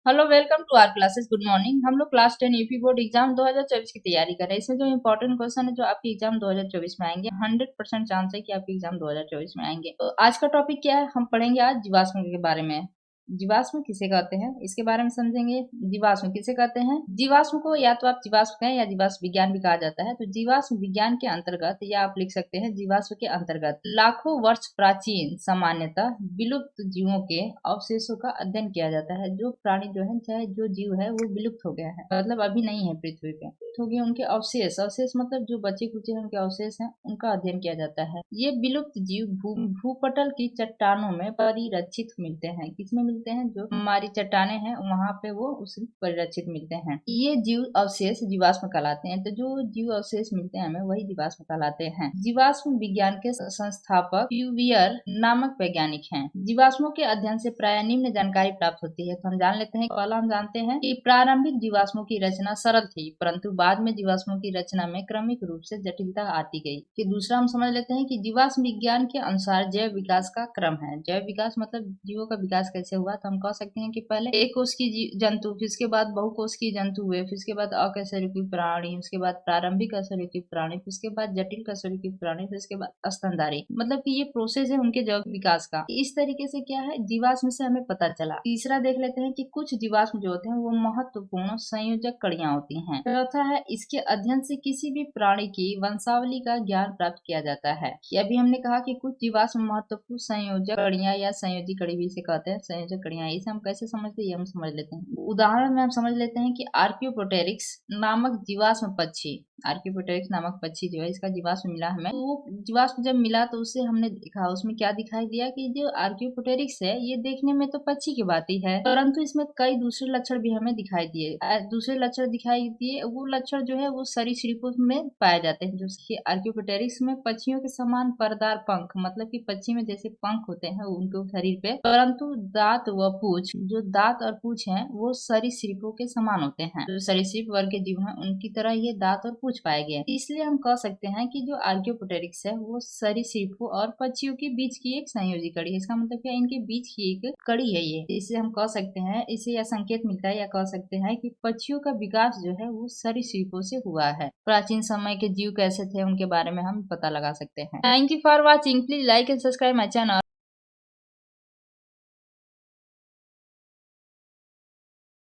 Hello, welcome to our classes. Good morning. हम लोग class 10 UP board exam 2024 की तैयारी कर रहे हैं। इसमें जो इंपॉर्टेंट क्वेश्चन है जो आपके एग्जाम 2024 में आएंगे, 100% चांस है कि आपके एग्जाम 2024 में आएंगे। तो आज का टॉपिक क्या है, हम पढ़ेंगे आज जीवाश्म के बारे में। जीवाश्म किसे कहते हैं इसके बारे में समझेंगे। जीवाश्म किसे कहते हैं? जीवाश्म को या तो आप जीवाश्म कहें या जीवाश्म विज्ञान भी कहा जाता है। तो जीवाश्म विज्ञान के अंतर्गत या आप लिख सकते हैं जीवाश्म के अंतर्गत लाखों वर्ष प्राचीन सामान्यतः विलुप्त जीवों के अवशेषों का अध्ययन किया जाता है। जो प्राणी जो है, चाहे जो जीव है, वो विलुप्त हो गया है, मतलब अभी नहीं है पृथ्वी पे, हो गए उनके अवशेष। अवशेष मतलब जो बचे कुचे उनके अवशेष हैं, उनका अध्ययन किया जाता है। ये विलुप्त जीव भूपटल की चट्टानों में परिरक्षित मिलते हैं। किसमें मिलते हैं? जो हमारी चट्टाने हैं वहां पे वो उसे परिरक्षित मिलते हैं। ये जीव अवशेष जीवाश्म कहलाते हैं। तो जो जीव अवशेष मिलते हैं हमें, वही जीवाश्म कहलाते हैं। जीवाश्म विज्ञान के संस्थापक क्यूवियर नामक वैज्ञानिक हैं। जीवाश्मों के अध्ययन से प्राय निम्न जानकारी प्राप्त होती है। तो हम जान लेते हैं। पहला हम जानते हैं कि प्रारंभिक जीवाश्मों की रचना सरल थी, परंतु बाद में जीवाश्मों की रचना में क्रमिक रूप से जटिलता आती गई। फिर दूसरा हम समझ लेते हैं कि जीवाश्म विज्ञान के अनुसार जैव विकास का क्रम है। जैव विकास मतलब जीवों का विकास कैसे हुआ। तो हम कह सकते हैं कि पहले एक कोश की जंतु, फिर उसके बाद बहुकोश की जंतु हुए, फिर उसके बाद अकशेरुकी प्राणी, उसके बाद प्रारंभिक अकशेरुकी प्राणी, फिर उसके बाद जटिल कशेरुकी प्राणी, फिर उसके बाद स्तनधारी। मतलब कि ये प्रोसेस है उनके जैव विकास का। इस तरीके से क्या है, जीवाश्म से हमें पता चला। तीसरा देख लेते हैं कि कुछ जीवाश्म जो होते हैं वो महत्वपूर्ण संयोजक कड़ियां होती हैं। चौथा है, इसके अध्ययन से किसी भी प्राणी की वंशावली का ज्ञान प्राप्त किया जाता है। अभी हमने कहा कि कुछ जीवाश्म महत्वपूर्ण संयोजक कड़ियां या संयोजी कड़ी भी इसे कहते हैं। संयोजक कड़ियां, इसे हम कैसे समझते हैं ये हम समझ लेते हैं। उदाहरण में हम समझ लेते हैं कि आर्कियोप्टेरिक्स नामक जीवाश्म पक्षी, आर्कियोप्टेरिक्स नामक पक्षी जो है, इसका जीवाश्म मिला हमें। तो वो जीवाश्म जब मिला तो उससे हमने देखा, उसमें क्या दिखाई दिया कि जो आर्कियोप्टेरिक्स है ये देखने में तो पक्षी की बात ही है, परंतु इसमें कई दूसरे लक्षण भी हमें दिखाई दिए। दूसरे लक्षण दिखाई दिए, वो लक्षण जो है वो सरीसृपों में पाए जाते हैं। जो कि आर्कियोप्टेरिक्स में पक्षियों के समान परदार पंख, मतलब कि पक्षी में जैसे पंख होते हैं उनके शरीर पे, परंतु दांत व पूछ, जो दांत और पूछ है वो सरीसृपों के समान होते हैं। जो सरीसृप वर्ग के जीव हैं उनकी तरह ये दांत और पूछ पाए गए। इसलिए हम कह सकते हैं कि जो आर्कियोप्टेरिक्स है वो सरीसृपों और पक्षियों के बीच की एक संयोजी कड़ी है। इसका मतलब क्या, इनके बीच की एक कड़ी है ये। इसे हम कह सकते हैं, इसे यह संकेत मिलता है या कह सकते हैं कि पक्षियों का विकास जो है वो सरीसृपों से हुआ है। प्राचीन समय के जीव कैसे थे उनके बारे में हम पता लगा सकते हैं। Thank you for watching. Please like and subscribe my channel.